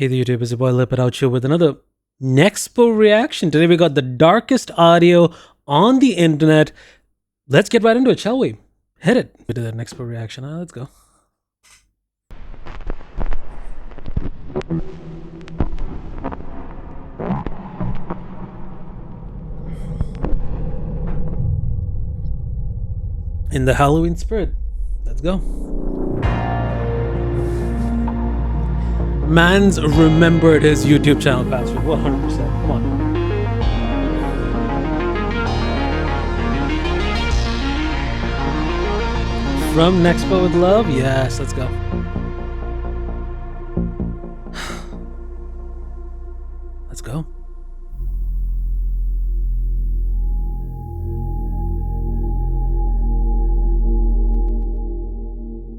Hey the YouTube, is your boy Lip It Out here with another Nexpo reaction. Today we got the darkest audio on the internet. Let's get right into it, shall we? Hit it. We did that Nexpo reaction. Let's go. In the Halloween spirit. Let's go. Man's remembered his YouTube channel password 100%. Come on. From Nexpo with love? Yes, let's go. Let's go.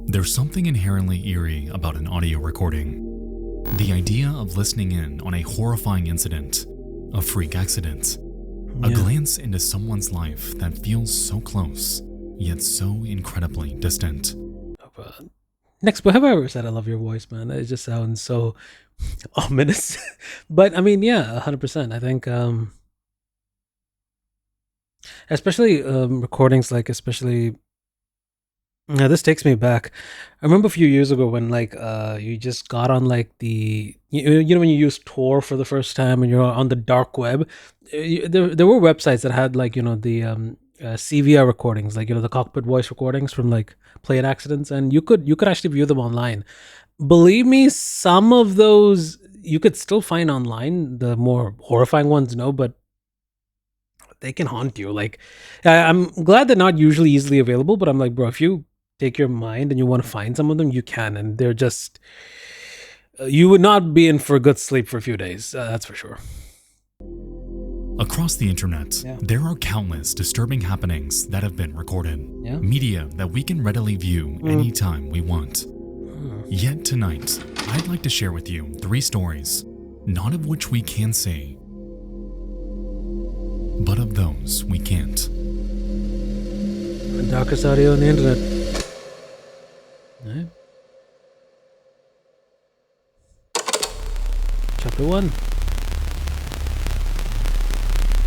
There's something inherently eerie about an audio recording. The idea of listening in on a horrifying incident, a freak accident, a glance into someone's life that feels so close, yet so incredibly distant. Nexpo, have I ever said I love your voice, man? It just sounds so ominous. But I mean, yeah, 100%. I think especially recordings, like especially this takes me back. I remember a few years ago when like you just got on like the you know when you use Tor for the first time and you're on the dark web. There were websites that had like the CVR recordings, like the cockpit voice recordings from like plane accidents, and you could actually view them online. Believe me, some of those you could still find online. The more horrifying ones, no, but they can haunt you. Like, I'm glad they're not usually easily available, but I'm like, bro, if you take your mind and you want to find some of them, you can, and they're just you would not be in for a good sleep for a few days. That's for sure. Across the internet, there are countless disturbing happenings that have been recorded. Media that we can readily view anytime we want. Yet tonight, I'd like to share with you 3 stories, not of which we can see, but of those we can't. The darkest audio on the internet. Right. Chapter 1.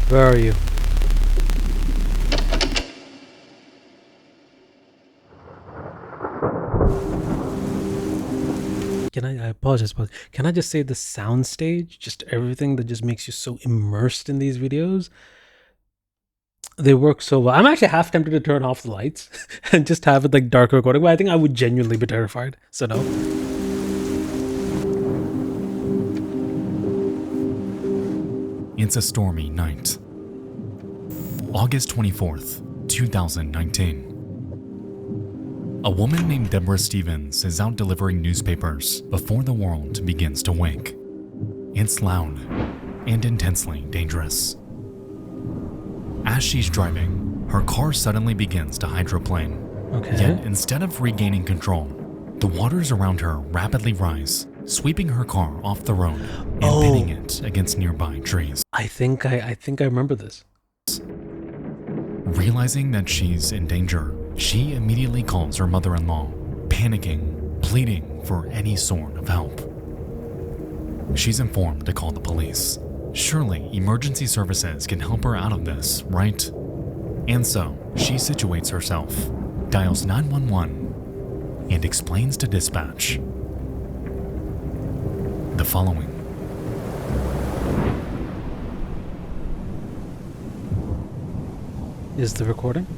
Where are you? I apologize, but can I just say the sound stage, just everything that just makes you so immersed in these videos? They work so well. I'm actually half tempted to turn off the lights and just have it like dark recording, but I think I would genuinely be terrified. So no. It's a stormy night. August 24th, 2019. A woman named Deborah Stevens is out delivering newspapers before the world begins to wake. It's loud and intensely dangerous. As she's driving, her car suddenly begins to hydroplane. Yet instead of regaining control, the waters around her rapidly rise, sweeping her car off the road and pinning it against nearby trees. I think I remember this. Realizing that she's in danger, she immediately calls her mother-in-law, panicking, pleading for any sort of help. She's informed to call the police. Surely emergency services can help her out of this, right? And so, she situates herself, dials 911, and explains to dispatch the following. Is the recording?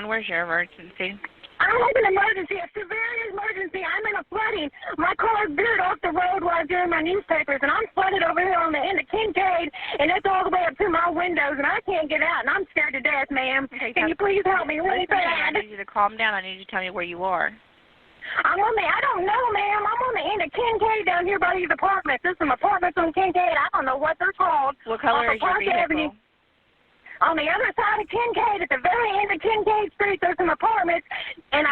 Where's your emergency? I have an emergency, a severe emergency. I'm in a flooding. My car veered off the road while I was doing my newspapers, and I'm flooded over here on the end of Kincaid, and it's all the way up to my windows, and I can't get out, and I'm scared to death, ma'am. Can you please help me really bad? I need you to calm down. I need you to tell me where you are. I don't know, ma'am. I'm on the end of Kincaid down here by these apartments. There's some apartments on Kincaid. I don't know what they're called. What color is your vehicle? Avenue. On the other side of Kincaid, at the very end of Kincaid Street, there's some apartments, and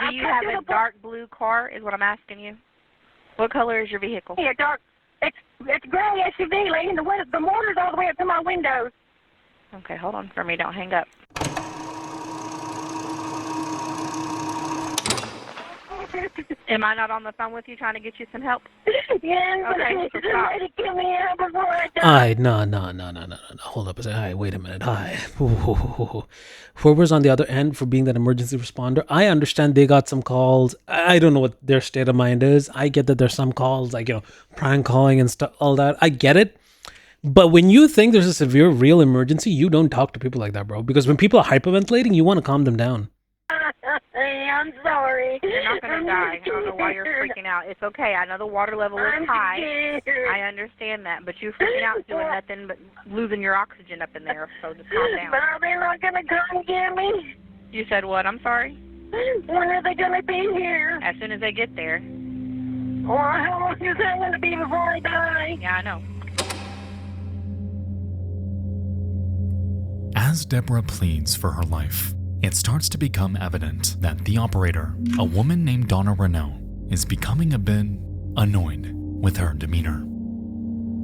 do you have a dark blue car, is what I'm asking you? What color is your vehicle? Yeah, dark. It's gray SUV, lady, and the water's all the way up to my windows. Okay, hold on for me. Don't hang up. Am I not on the phone with you trying to get you some help? Yeah, Okay, so stop. somebody give me help before I die. No. Hold up a second. Hi, wait a minute. Hi. Whoever's on the other end for being that emergency responder, I understand they got some calls. I don't know what their state of mind is. I get that there's some calls, like, prank calling and stuff, all that. I get it. But when you think there's a severe, real emergency, you don't talk to people like that, bro. Because when people are hyperventilating, you want to calm them down. Hey, I'm sorry. You're not going to die. I don't know why you're freaking out. It's okay. I know the water level is high. I understand that. But you're freaking out doing nothing but losing your oxygen up in there. So just calm down. But are they not going to come get me? You said what? I'm sorry? When are they going to be here? As soon as they get there. Well, how long is that going to be before I die? Yeah, I know. As Deborah pleads for her life, it starts to become evident that the operator, a woman named Donna Renault, is becoming a bit annoyed with her demeanor.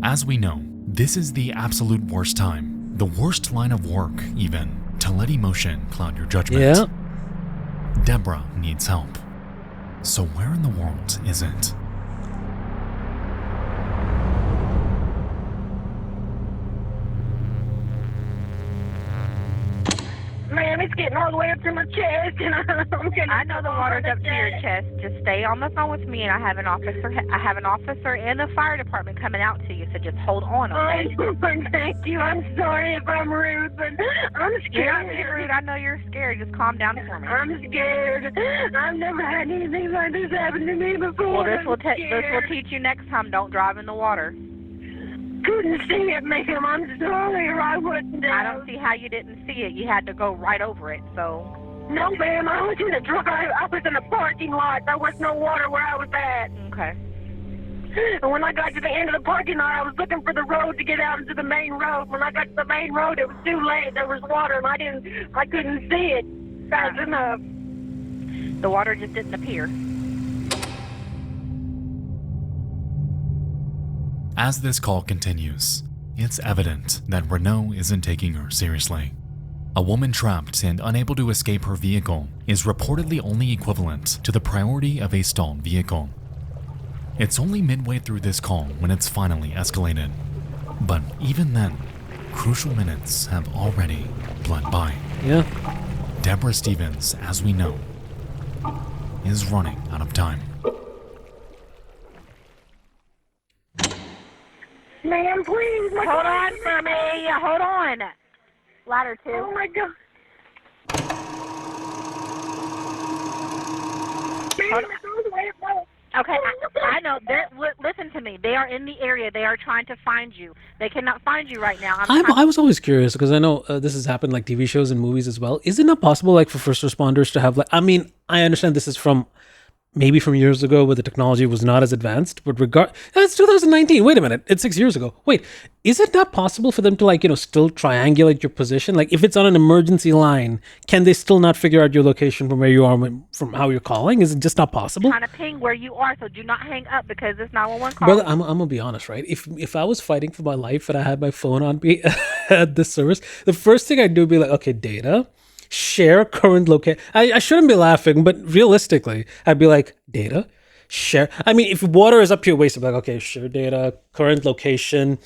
As we know, this is the absolute worst time, the worst line of work even, to let emotion cloud your judgment. Yeah. Deborah needs help. So where in the world is it? Man, it's getting all the way up to my chest, and I know the water's up to your chest. Just stay on the phone with me, and I have an officer and the fire department coming out to you. So just hold on, okay? Thank you. I'm sorry if I'm rude, but I'm scared. You're not being rude. I know you're scared. Just calm down for me. I'm scared. I've never had anything like this happen to me before. Well, this will teach you next time. Don't drive in the water. Couldn't see it, ma'am. I'm sorry, or I wouldn't have. I don't see how you didn't see it. You had to go right over it, so. No, ma'am. I was in the drive. I was in a parking lot. There was no water where I was at. Okay. And when I got to the end of the parking lot, I was looking for the road to get out into the main road. When I got to the main road, it was too late. There was water, and I couldn't see it fast enough. The water just didn't appear. As this call continues, it's evident that Renault isn't taking her seriously. A woman trapped and unable to escape her vehicle is reportedly only equivalent to the priority of a stalled vehicle. It's only midway through this call when it's finally escalated. But even then, crucial minutes have already bled by. Yeah. Deborah Stevens, as we know, is running out of time. Ma'am, please. Hold on for me. Hold on. Ladder 2. Oh, my God. Ma'am, it's all the way up. Okay, I know. Listen to me. They are in the area. They are trying to find you. They cannot find you right now. I was always curious because I know this has happened like TV shows and movies as well. Is it not possible like for first responders to have like, I mean, I understand this is from maybe from years ago where the technology was not as advanced, but that's 2019. Wait a minute. It's 6 years ago. Wait, is it not possible for them to like, still triangulate your position? Like if it's on an emergency line, can they still not figure out your location from where you are, from how you're calling? Is it just not possible? Trying to ping where you are, so do not hang up because it's 911 call. Brother, I'm gonna be honest, right? If I was fighting for my life and I had my phone on me at this service, the first thing I'd do would be like, okay, data, share current location. I shouldn't be laughing, but realistically, I'd be like, data, share. I mean, if water is up to your waist, I'm like, okay, share data, current location,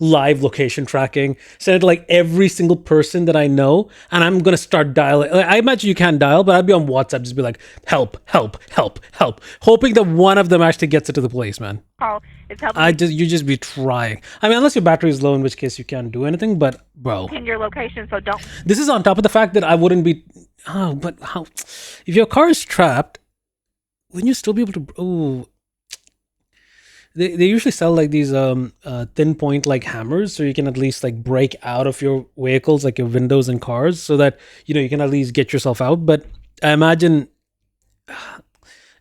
live location tracking. Send it to like every single person that I know, and I'm gonna start dialing. I imagine you can't dial, but I'd be on WhatsApp, just be like, help, help, help, help, hoping that one of them actually gets it to the place, man. Call. It's helping. You just be trying. I mean, unless your battery is low, in which case you can't do anything. But bro, Pin your location, so don't. This is on top of the fact that I wouldn't be. Oh, but how? If your car is trapped, wouldn't you still be able to? Oh, they usually sell like these thin point like hammers, so you can at least like break out of your vehicles, like your windows and cars, so that you can at least get yourself out. But I imagine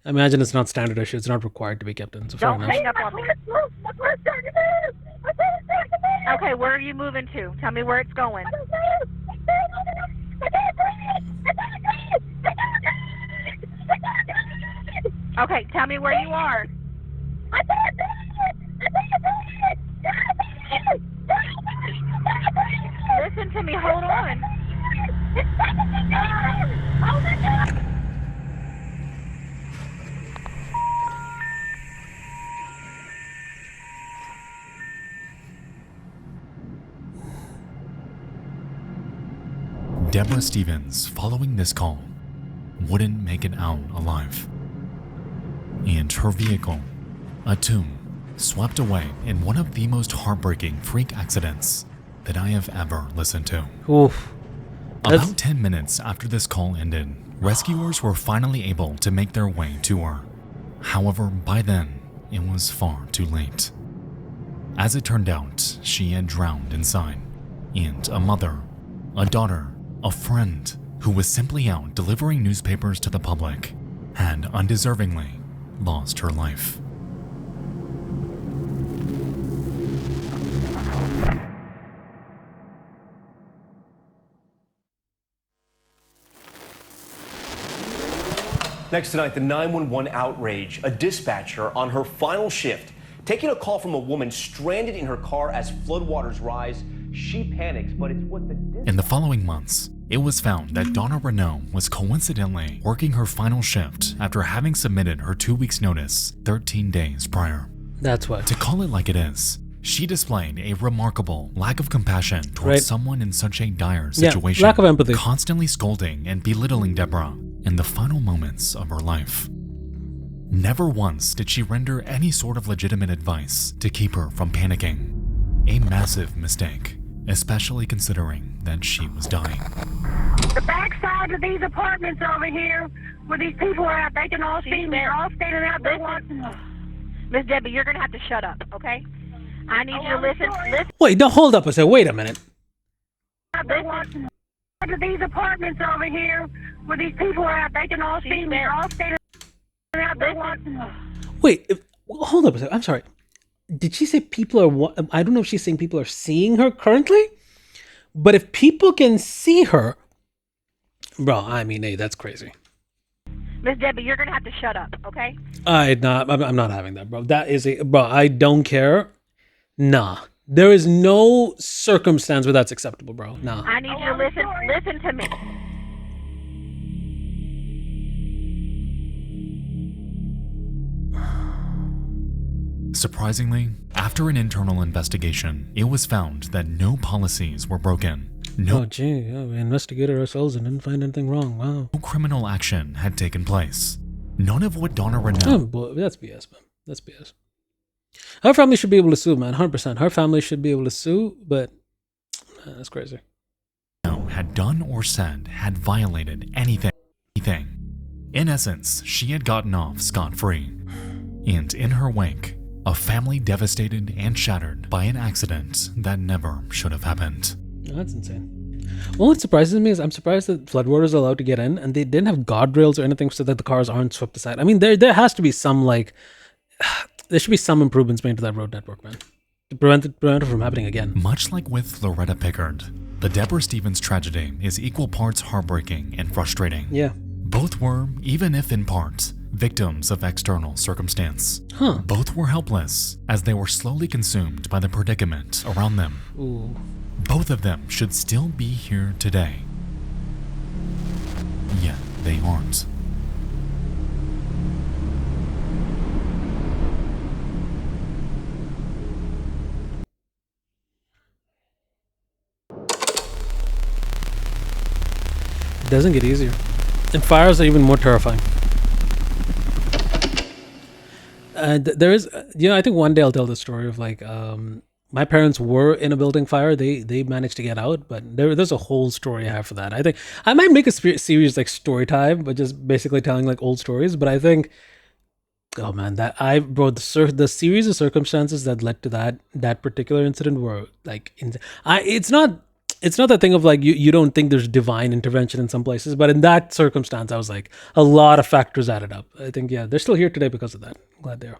it's not standard issue. It's not required to be kept in. So don't hang up on me. Okay, where are you moving to? Tell me where it's going. Okay, tell me where you are. Listen listen to me. Hold on. Oh my God. Deborah Stevens, following this call, wouldn't make it out alive. And her vehicle, a tomb, swept away in one of the most heartbreaking freak accidents that I have ever listened to. Oof. About 10 minutes after this call ended, rescuers were finally able to make their way to her. However, by then, it was far too late. As it turned out, she had drowned inside, and a mother, a daughter, a friend who was simply out delivering newspapers to the public had undeservingly lost her life. Next tonight, the 911 outrage. A dispatcher on her final shift taking a call from a woman stranded in her car as floodwaters rise. She panics, but it's what the In the following months, it was found that Donna Renault was coincidentally working her final shift after having submitted her 2 weeks' notice 13 days prior. That's why. To call it like it is, she displayed a remarkable lack of compassion towards someone in such a dire situation, lack of empathy. constantly scolding and belittling Deborah in the final moments of her life. Never once did she render any sort of legitimate advice to keep her from panicking. A massive mistake, especially considering that she was dying. The backside of these apartments over here, where these people are at, they can all see me. They're all standing out there watching. Miss Debbie, you're gonna have to shut up, okay? I need you to listen. Listen. Wait, no, hold up a second. Wait a minute. They're watching. These apartments over here, where these people are at, they can all see me. They're all standing out there watching. Wait, hold up a second. I'm sorry. Did she say people are? I don't know if she's saying people are seeing her currently, but if people can see her, bro, I mean, hey, that's crazy. Miss Debbie, you're gonna have to shut up, okay? I'm not having that, bro. That is bro. I don't care. Nah, there is no circumstance where that's acceptable, bro. Nah. I need you to listen. Listen to me. Surprisingly, after an internal investigation, it was found that no policies were broken. No We investigated ourselves and didn't find anything wrong. Wow. criminal action had taken place. None of what Donna Renault Oh, boy, that's BS, man. That's BS. Her family should be able to sue, man. 100%. Her family should be able to sue, but that's crazy. had done or said had violated anything. In essence, she had gotten off scot-free. And in her wake, a family devastated and shattered by an accident that never should have happened. That's insane. Well, what surprises me is I'm surprised that floodwaters are allowed to get in, and they didn't have guardrails or anything so that the cars aren't swept aside. I mean, there has to be some there should be some improvements made to that road network, man, to prevent it from happening again. Much like with Loretta Pickard, the Deborah Stevens tragedy is equal parts heartbreaking and frustrating. Yeah. Both were, even if in part, victims of external circumstance. Both were helpless as they were slowly consumed by the predicament around them. Ooh. Both of them should still be here today. Yet they aren't. It doesn't get easier. And fires are even more terrifying. There is, I think one day I'll tell the story of my parents were in a building fire. They managed to get out, but there's a whole story I have for that. I think I might make a series like story time, but just basically telling like old stories. But I think, oh man, the series of circumstances that led to that particular incident were like, it's not that thing of like you don't think there's divine intervention in some places, but in that circumstance, I was like a lot of factors added up. I think they're still here today because of that. I'm glad they are.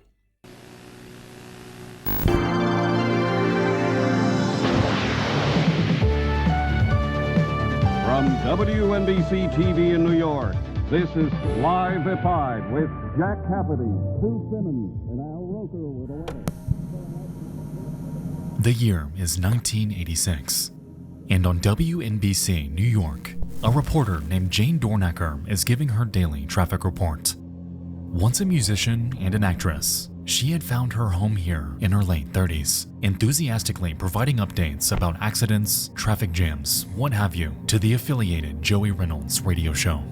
From WNBC TV in New York, this is Live at 5 with Jack Cafferty, Sue Simmons, and Al Roker with the weather. The year is 1986. And on WNBC New York, a reporter named Jane Dornacker is giving her daily traffic report. Once a musician and an actress, she had found her home here in her late 30s, enthusiastically providing updates about accidents, traffic jams, what have you, to the affiliated Joey Reynolds radio show.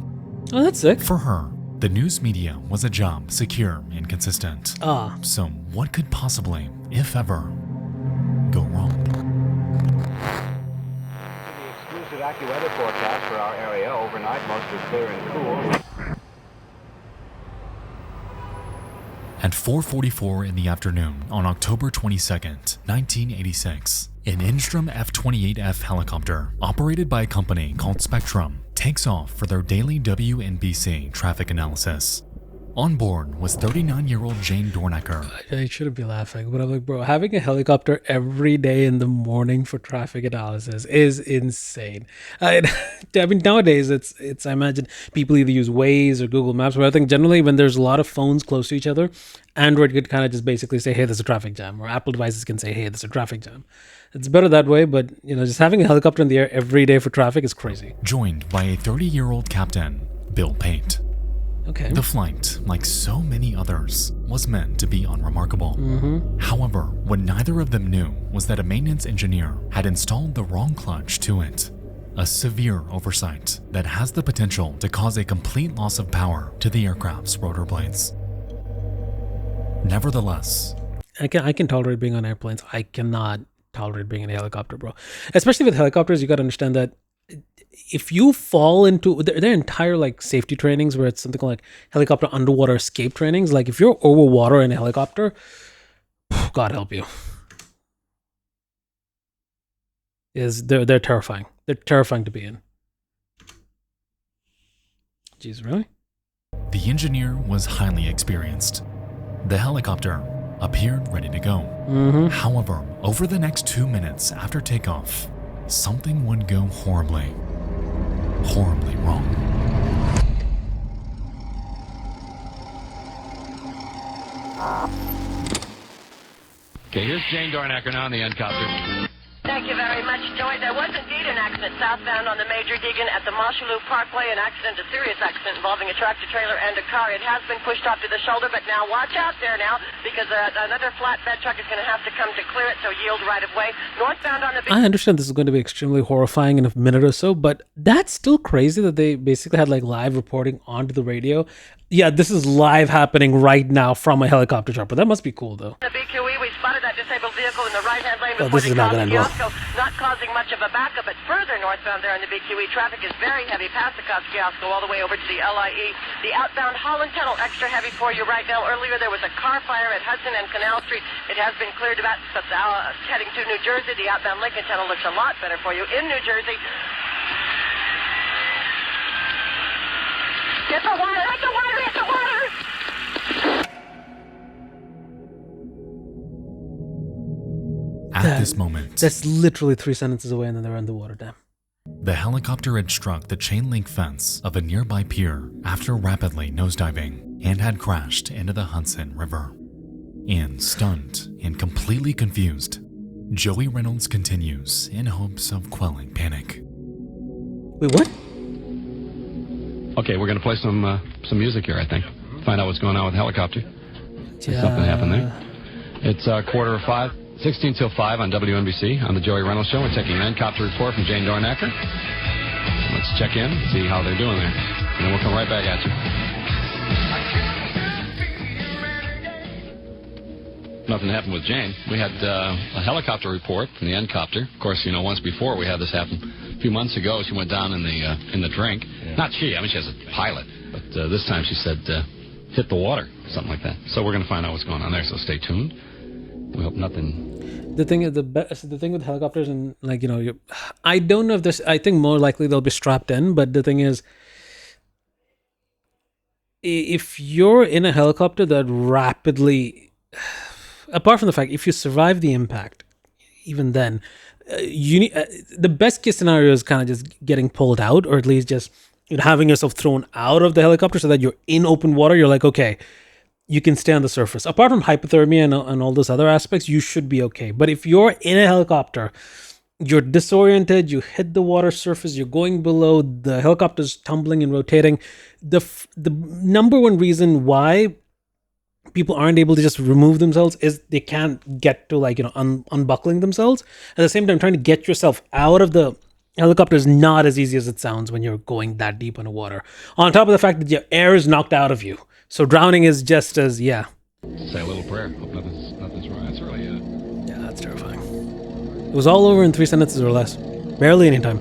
Oh, that's sick. For her, the news media was a job secure and consistent. So what could possibly, if ever, go wrong? The exclusive AccuWeather forecast for our area overnight, mostly clear and cool. At 4:44 in the afternoon on October 22nd, 1986, an Instrom F-28F helicopter, operated by a company called Spectrum, takes off for their daily WNBC traffic analysis. On board was 39-year-old Jane Dornacker. I shouldn't be laughing, but I'm like, bro, having a helicopter every day in the morning for traffic analysis is insane. I mean, nowadays it's I imagine people either use Waze or Google Maps, but I think generally when there's a lot of phones close to each other, Android could kind of just basically say, hey, there's a traffic jam, or Apple devices can say, hey, there's a traffic jam. It's better that way, but just having a helicopter in the air every day for traffic is crazy. Joined by a 30-year-old captain, Bill Pate. Okay. The flight, like so many others, was meant to be unremarkable. However, what neither of them knew was that a maintenance engineer had installed the wrong clutch to it. A severe oversight that has the potential to cause a complete loss of power to the aircraft's rotor blades. Nevertheless, I can tolerate being on airplanes. I cannot tolerate being in a helicopter, bro. Especially with helicopters, you got to understand that if you fall into their entire like safety trainings, where it's something like helicopter underwater escape trainings, like if you're over water in a helicopter, God help you, they're terrifying. They're terrifying to be in. Jeez, really? the engineer was highly experienced. The helicopter appeared ready to go. However, over the next 2 minutes after takeoff, something would go horribly wrong. Okay, here's Jane Dornacker now on the helicopter. Thank you very much, Joey. There was indeed an accident southbound on the Major Deegan at the Moshulu Parkway, an accident, a serious accident involving a tractor-trailer and a car. It has been pushed off to the shoulder, but now watch out there now, because another flatbed truck is going to have to come to clear it, so yield right of way. Northbound on the... I understand this is going to be extremely horrifying in a minute or so, but that's still crazy that they basically had like live reporting onto the radio. Yeah, this is live happening right now from a helicopter chopper. That must be cool, though. The BQE, we spotted that disabled vehicle in the right-hand lane Oh, before this is they not crossed gonna the end well. Kiosko, not causing much of a backup, but further northbound there on the BQE, traffic is very heavy past the Kiosko all the way over to the LIE. The outbound Holland Tunnel, extra heavy for you right now. Earlier there was a car fire at Hudson and Canal Street. It has been cleared about heading to New Jersey. The outbound Lincoln Tunnel looks a lot better for you in New Jersey. Get the water! Get the water! Get the water! At this moment, That's literally 3 sentences away, and then they're underwater. Damn. the helicopter had struck the chain link fence of a nearby pier after rapidly nosediving and had crashed into the Hudson River. And stunned and completely confused, Joey Reynolds continues in hopes of quelling panic. Wait, what? Okay, we're going to play some music here, I think. Find out what's going on with the helicopter. Something happened there. It's 4:45, 16 till 5 on WNBC on the Joey Reynolds Show. We're taking an helicopter report from Jane Dornacker. Let's check in, see how they're doing there. And then we'll come right back at you. Nothing happened with Jane. We had a helicopter report from the helicopter. Of course, you know, once before we had this happen. A few months ago, she went down in the drink. Yeah. Not she. I mean, she has a pilot. But this time she said, hit the water, something like that. So we're going to find out what's going on there. So stay tuned. We hope nothing. The thing is, the thing with helicopters and like, you know, I don't know if this, I think more likely they'll be strapped in, but the thing is, if you're in a helicopter that rapidly, apart from the fact, if you survive the impact, even then, you need, the best case scenario is kind of just getting pulled out, or at least just having yourself thrown out of the helicopter so that you're in open water. You're like, okay, you can stay on the surface. Apart from hypothermia and all those other aspects, you should be okay. But if you're in a helicopter you're disoriented, you hit the water surface, you're going below, the helicopter's tumbling and rotating. The number one reason why people aren't able to just remove themselves is they can't get to, like, unbuckling themselves. At the same time, trying to get yourself out of the helicopter is not as easy as it sounds when you're going that deep underwater. On top of the fact that your air is knocked out of you. So drowning is just as, Say a little prayer. Hope nothing's wrong. That's really Yeah, that's terrifying. It was all over in 3 sentences or less. Barely any time.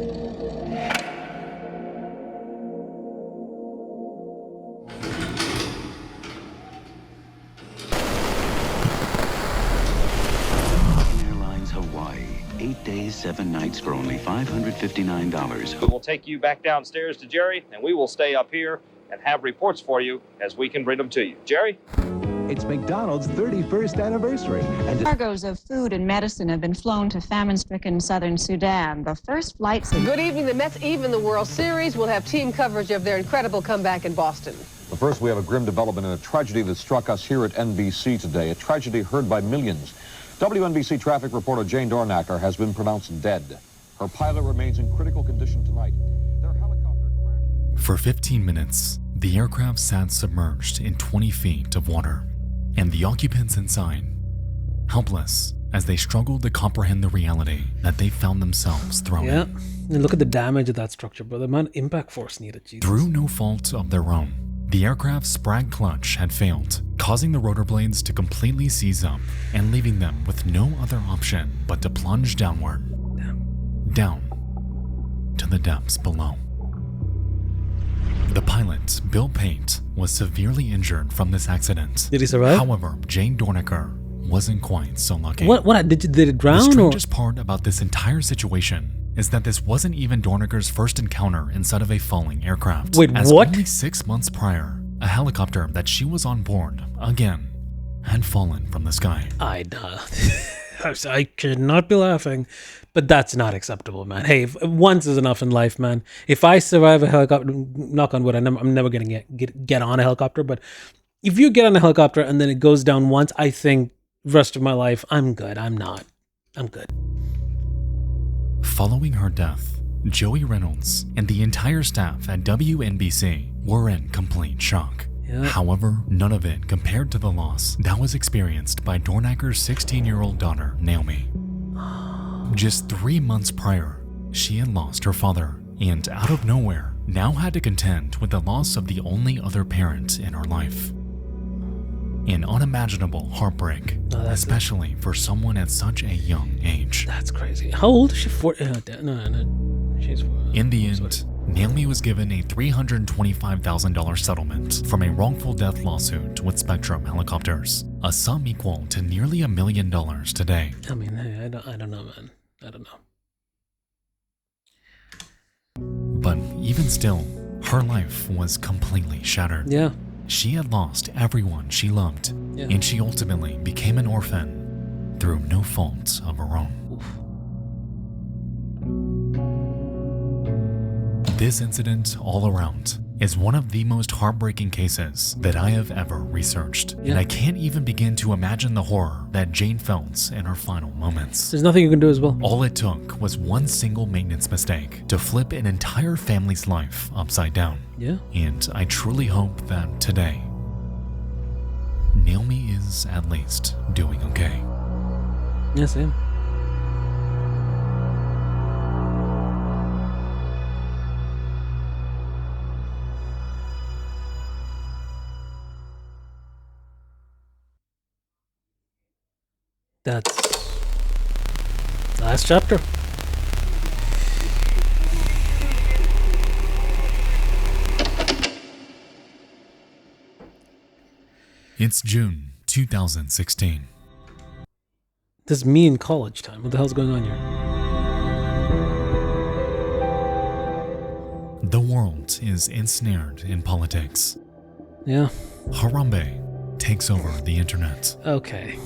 Airlines Hawaii. 8 days, 7 nights for only $559. We'll take you back downstairs to Jerry, and we will stay up here and have reports for you as we can bring them to you. Jerry? It's McDonald's 31st anniversary. And cargoes of food and medicine have been flown to famine-stricken southern Sudan. The first flights... Good evening. The Mets even the World Series. We'll have team coverage of their incredible comeback in Boston. But first, we have a grim development in a tragedy that struck us here at NBC today, a tragedy heard by millions. WNBC traffic reporter Jane Dornacker has been pronounced dead. Her pilot remains in critical condition tonight. Their helicopter crashed. For 15 minutes, the aircraft sat submerged in 20 feet of water, and the occupants inside, helpless as they struggled to comprehend the reality that they found themselves thrown Yeah, in. and look at the damage of that structure, bro. The amount of impact force needed. Jesus. Through no fault of their own, the aircraft's sprag clutch had failed, causing the rotor blades to completely seize up and leaving them with no other option but to plunge downward, down to the depths below. The pilot, Bill Pate, was severely injured from this accident. Did he survive? However, Jane Dornacker wasn't quite so lucky. What? Did it drown? The strangest part about this entire situation is that this wasn't even Dornacker's first encounter inside of a falling aircraft. Wait, as what? Only 6 months prior, a helicopter that she was on board, again, had fallen from the sky. I could not be laughing, but that's not acceptable, man. Hey, once is enough in life, man. If I survive a helicopter, knock on wood, I'm never gonna get on a helicopter. But if you get on a helicopter and then it goes down once, I think rest of my life, I'm good. I'm good. Following her death, Joey Reynolds and the entire staff at WNBC were in complete shock. Yep. However, none of it compared to the loss that was experienced by Dornacker's 16-year-old daughter, Naomi. Just 3 months prior, she had lost her father, and out of nowhere, now had to contend with the loss of the only other parent in her life. An unimaginable heartbreak, especially for someone at such a young age. That's crazy. How old is she? 40? No. She's 40. In the end, Naomi was given a $325,000 settlement from a wrongful death lawsuit with Spectrum Helicopters, a sum equal to nearly $1 million today. I mean, hey, I don't know, man. I don't know. But even still, her life was completely shattered. Yeah. She had lost everyone she loved, and she ultimately became an orphan through no fault of her own. This incident all around is one of the most heartbreaking cases that I have ever researched, and I can't even begin to imagine the horror that Jane felt in her final moments. There's nothing you can do as well. All it took was one single maintenance mistake to flip an entire family's life upside down. Yeah. And I truly hope that today, Naomi is at least doing okay. Yeah, same. That's last chapter. It's June 2016. This is me in college time. What the hell's going on here? The world is ensnared in politics. Yeah. Harambe takes over the internet. Okay.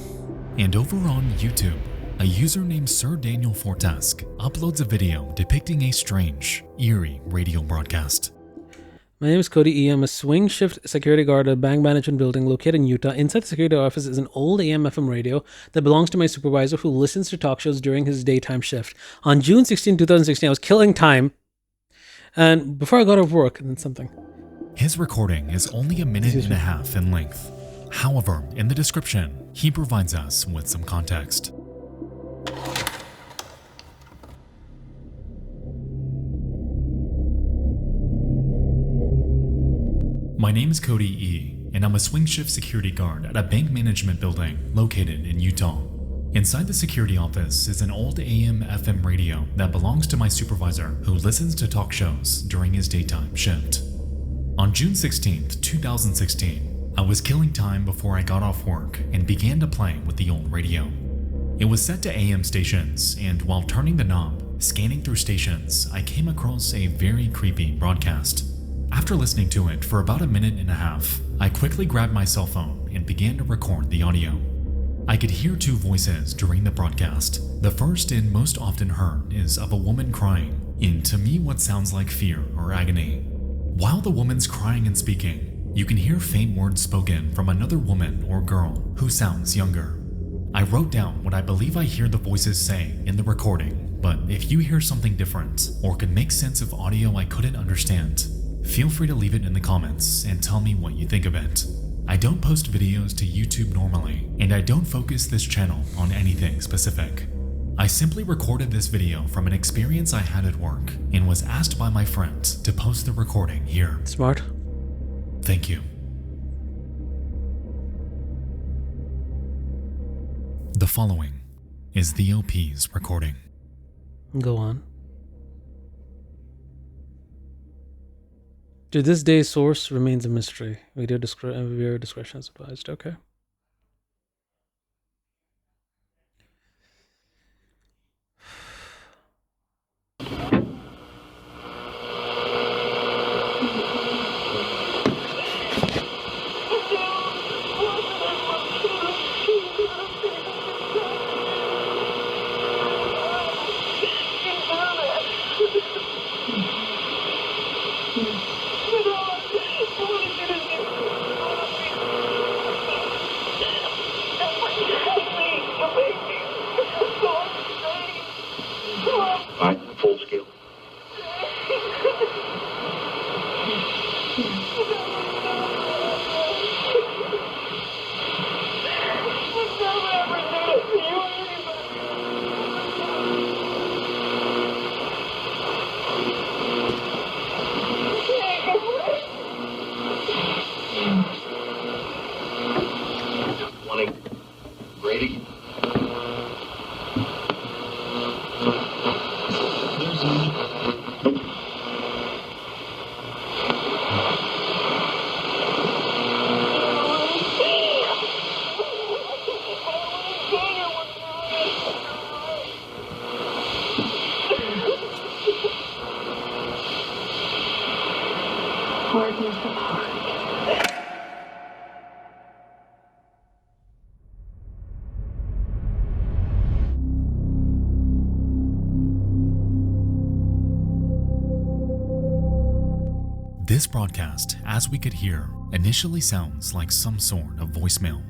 And over on YouTube, a user named Sir Daniel Fortesque uploads a video depicting a strange, eerie radio broadcast. My name is Cody E. I'm a swing shift security guard at a bank management building located in Utah. Inside the security office is an old AM/FM radio that belongs to my supervisor who listens to talk shows during his daytime shift. On June 16, 2016, I was killing time. And before I got off work, and then something. His recording is only a minute and a half in length. However, in the description, he provides us with some context. My name is Cody E., and I'm a swing shift security guard at a bank management building located in Utah. Inside the security office is an old AM/FM radio that belongs to my supervisor who listens to talk shows during his daytime shift. On June 16th, 2016, I was killing time before I got off work and began to play with the old radio. It was set to AM stations, and while turning the knob, scanning through stations, I came across a very creepy broadcast. After listening to it for about a minute and a half, I quickly grabbed my cell phone and began to record the audio. I could hear two voices during the broadcast. The first and most often heard is of a woman crying, in to me what sounds like fear or agony. While the woman's crying and speaking, you can hear faint words spoken from another woman or girl who sounds younger. I wrote down what I believe I hear the voices say in the recording, but if you hear something different or could make sense of audio I couldn't understand, feel free to leave it in the comments and tell me what you think of it. I don't post videos to YouTube normally, and I don't focus this channel on anything specific. I simply recorded this video from an experience I had at work and was asked by my friend to post the recording here. Smart. Thank you. The following is the OP's recording. Go on. To this day, source remains a mystery. Viewer discretion is advised. Okay. Full scale. Brady. Hardness of heart. This broadcast, as we could hear, initially sounds like some sort of voicemail.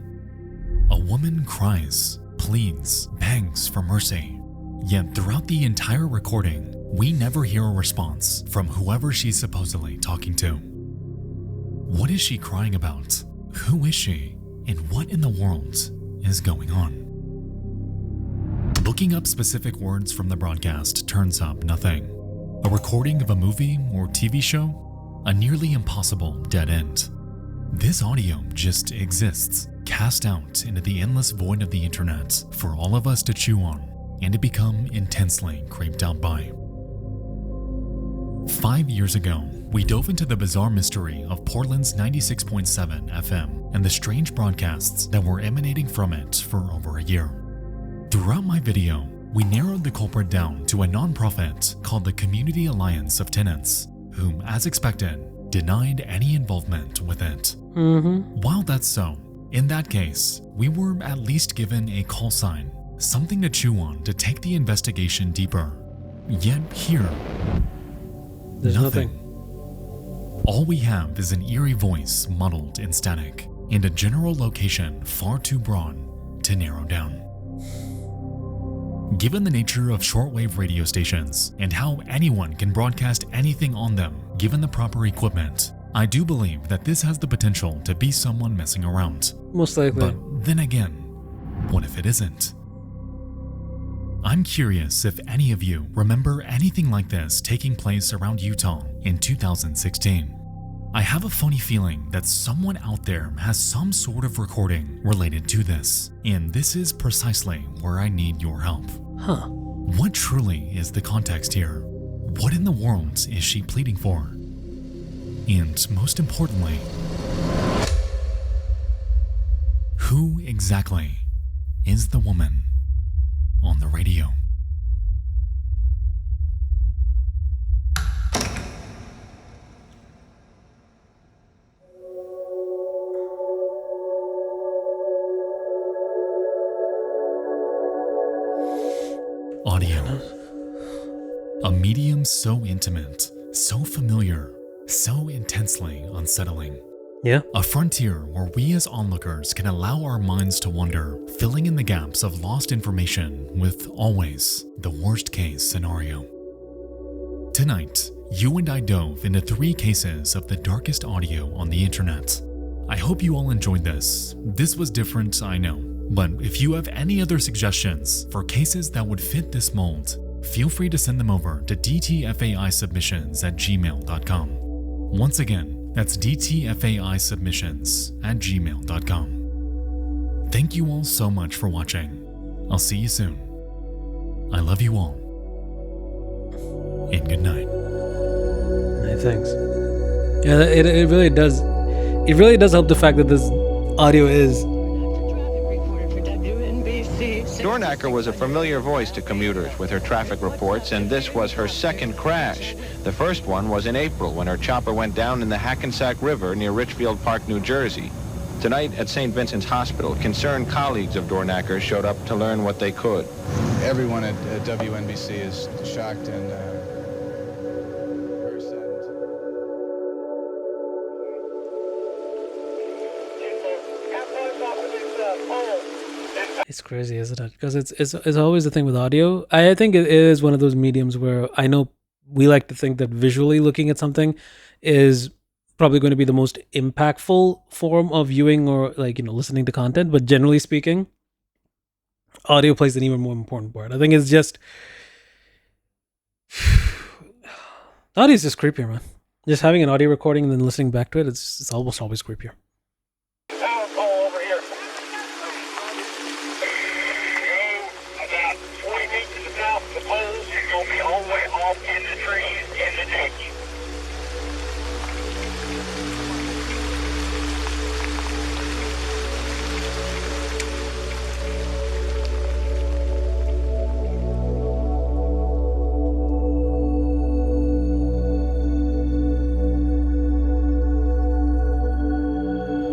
A woman cries, pleads, begs for mercy. Yet throughout the entire recording, we never hear a response from whoever she's supposedly talking to. What is she crying about? Who is she? And what in the world is going on? Looking up specific words from the broadcast turns up nothing. A recording of a movie or TV show? A nearly impossible dead end. This audio just exists, cast out into the endless void of the internet for all of us to chew on and to become intensely creeped out by. 5 years ago, we dove into the bizarre mystery of Portland's 96.7 FM and the strange broadcasts that were emanating from it for over a year. Throughout my video, we narrowed the culprit down to a non-profit called the Community Alliance of Tenants, whom, as expected, denied any involvement with it. While that's so, in that case, we were at least given a call sign, something to chew on to take the investigation deeper. Yet here, there's nothing. All we have is an eerie voice muddled in static, and a general location far too broad to narrow down. Given the nature of shortwave radio stations and how anyone can broadcast anything on them given the proper equipment, I do believe that this has the potential to be someone messing around. Most likely. But then again, what if it isn't? I'm curious if any of you remember anything like this taking place around Utah in 2016. I have a funny feeling that someone out there has some sort of recording related to this, and this is precisely where I need your help. Huh. What truly is the context here? What in the world is she pleading for? And most importantly, who exactly is the woman on the radio? Audio. A medium so intimate, so familiar, so intensely unsettling. Yeah. A frontier where we as onlookers can allow our minds to wander, filling in the gaps of lost information with always the worst case scenario. Tonight, you and I dove into 3 cases of the darkest audio on the internet. I hope you all enjoyed this. This was different, I know. But if you have any other suggestions for cases that would fit this mold, feel free to send them over to dtfaisubmissions@gmail.com. Once again, that's dtfaisubmissions@gmail.com. Thank you all so much for watching. I'll see you soon. I love you all. And good night. Hey, thanks. Yeah, it really does. It really does help the fact that this audio is. Dornacker was a familiar voice to commuters with her traffic reports, and this was her second crash. The first one was in April when her chopper went down in the Hackensack River near Richfield Park, New Jersey. Tonight at St. Vincent's Hospital, concerned colleagues of Dornacker showed up to learn what they could. Everyone at WNBC is shocked and very saddened. It's crazy, isn't it? Because it's always the thing with audio. I think it is one of those mediums where I know we like to think that visually looking at something is probably going to be the most impactful form of viewing or listening to content. But generally speaking, audio plays an even more important part. I think it's just audio is just creepier, man. Just having an audio recording and then listening back to it, it's almost always creepier.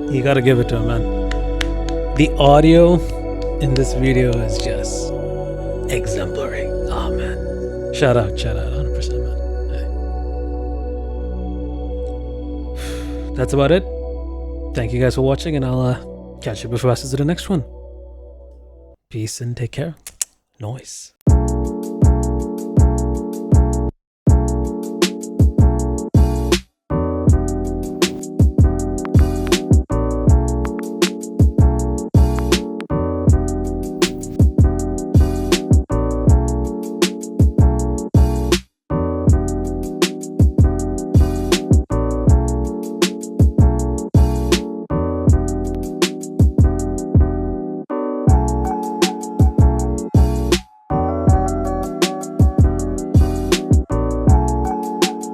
You gotta give it to him, man. The audio in this video is just exemplary. Oh, man. Shout out, 100%, man. Hey. That's about it. Thank you guys for watching, and I'll catch you before I to the next one. Peace and take care. Noise.